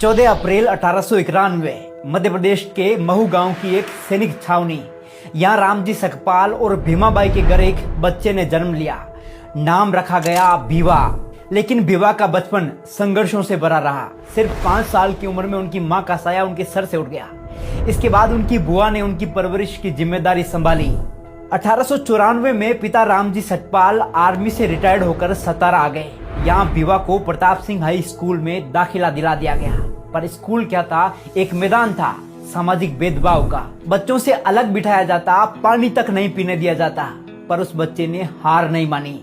14 अप्रैल 1891 मध्य प्रदेश के महू गांव की एक सैनिक छावनी। यहाँ रामजी सकपाल और भीमाबाई के घर एक बच्चे ने जन्म लिया। नाम रखा गया भीवा। लेकिन भीवा का बचपन संघर्षों से भरा रहा। सिर्फ 5 साल की उम्र में उनकी मां का साया उनके सर से उठ गया। इसके बाद उनकी बुआ ने उनकी परवरिश की जिम्मेदारी संभाली। 1894 में पिता रामजी सकपाल आर्मी से रिटायर्ड होकर सतारा आ गए। यहाँ भीवा को प्रताप सिंह हाई स्कूल में दाखिला दिला दिया गया। पर स्कूल क्या था, एक मैदान था सामाजिक भेदभाव का। बच्चों से अलग बिठाया जाता, पानी तक नहीं पीने दिया जाता। पर उस बच्चे ने हार नहीं मानी।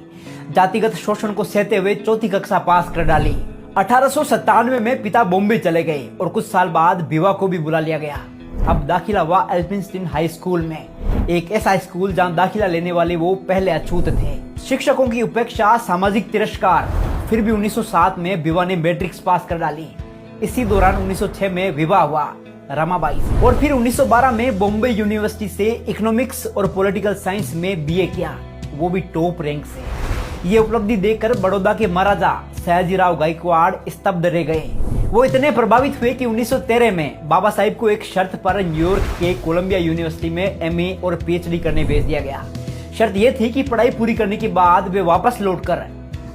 जातिगत शोषण को सहते हुए 4th कक्षा पास कर डाली। 1897 में पिता बॉम्बे चले गए और कुछ साल बाद भीवा को भी बुला लिया गया। अब दाखिला हुआ एल्फिंस्टन हाई स्कूल में, एक ऐसा स्कूल जहां दाखिला लेने वाले वो पहले अछूत थे। शिक्षकों की उपेक्षा, सामाजिक तिरस्कार। फिर भी 1907 में भीवा ने मैट्रिक्स पास कर डाली। इसी दौरान 1906 में विवाह हुआ रमाबाई से। और फिर 1912 में बॉम्बे यूनिवर्सिटी से इकोनॉमिक्स और पॉलिटिकल साइंस में बीए किया, वो भी टॉप रैंक से। ये उपलब्धि देखकर बड़ौदा के महाराजा सयाजीराव गायकवाड़ स्तब्ध रह गए। वो इतने प्रभावित हुए कि 1913 में बाबा साहिब को एक शर्त पर न्यूयॉर्क के कोलंबिया यूनिवर्सिटी में एमए और पीएचडी करने भेज दिया गया। शर्त यह थी कि पढ़ाई पूरी करने के बाद वे वापस लौटकर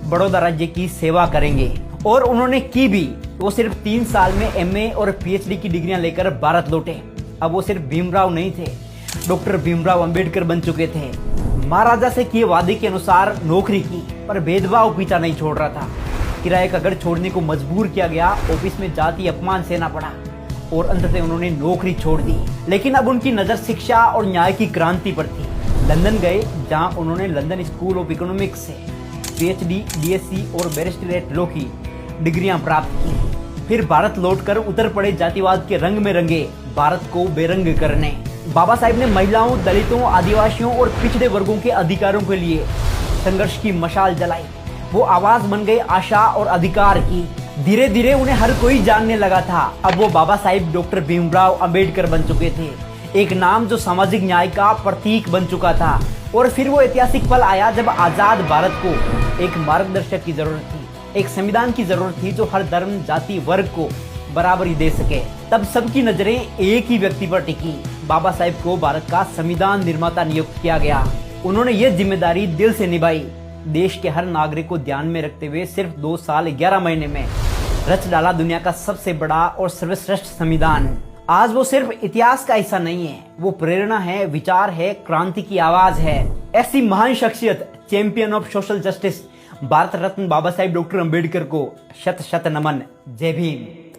बड़ौदा राज्य की सेवा करेंगे। और उन्होंने की भी। वो सिर्फ 3 साल में एमए और पीएचडी की डिग्रियां लेकर भारत लौटे। अब वो सिर्फ भीमराव नहीं थे, डॉक्टर भीमराव अंबेडकर बन चुके थे। महाराजा से किए वादे के अनुसार नौकरी की, पर भेदभाव पीछा नहीं छोड़ रहा था। किराए का घर छोड़ने को मजबूर किया गया, ऑफिस में जाति अपमान सहना पड़ा और अंततः उन्होंने नौकरी छोड़ दी। लेकिन अब उनकी नजर शिक्षा और न्याय की क्रांति पर थी। लंदन गए, जहां उन्होंने लंदन स्कूल ऑफ इकोनॉमिक्स से पीएचडी, डीएससी और बैरिस्टरेट लॉ की डिग्रियां प्राप्त की। फिर भारत लौटकर उतर पड़े जातिवाद के रंग में रंगे भारत को बेरंग करने। बाबा साहिब ने महिलाओं, दलितों, आदिवासियों और पिछड़े वर्गों के अधिकारों के लिए संघर्ष की मशाल जलाई। वो आवाज बन गए आशा और अधिकार की। धीरे धीरे उन्हें हर कोई जानने लगा था। अब वो बाबा साहिब डॉक्टर भीमराव अंबेडकर बन चुके थे, एक नाम जो सामाजिक न्याय का प्रतीक बन चुका था। और फिर वो ऐतिहासिक पल आया जब आजाद भारत को एक मार्गदर्शक की जरूरत थी, एक संविधान की जरूरत थी जो हर धर्म, जाति, वर्ग को बराबरी दे सके। तब सबकी नजरें एक ही व्यक्ति पर टिकी। बाबा साहिब को भारत का संविधान निर्माता नियुक्त किया गया। उन्होंने ये जिम्मेदारी दिल से निभाई। देश के हर नागरिक को ध्यान में रखते हुए सिर्फ 2 साल 11 महीने में रच डाला दुनिया का सबसे बड़ा और सर्वश्रेष्ठ संविधान। आज वो सिर्फ इतिहास का हिस्सा नहीं है, वो प्रेरणा है, विचार है, क्रांति की आवाज है। ऐसी महान शख्सियत, champion of social justice, Bharat Ratna Baba Sahib doctor Ambedkar को शत शत नमन। जय भीम।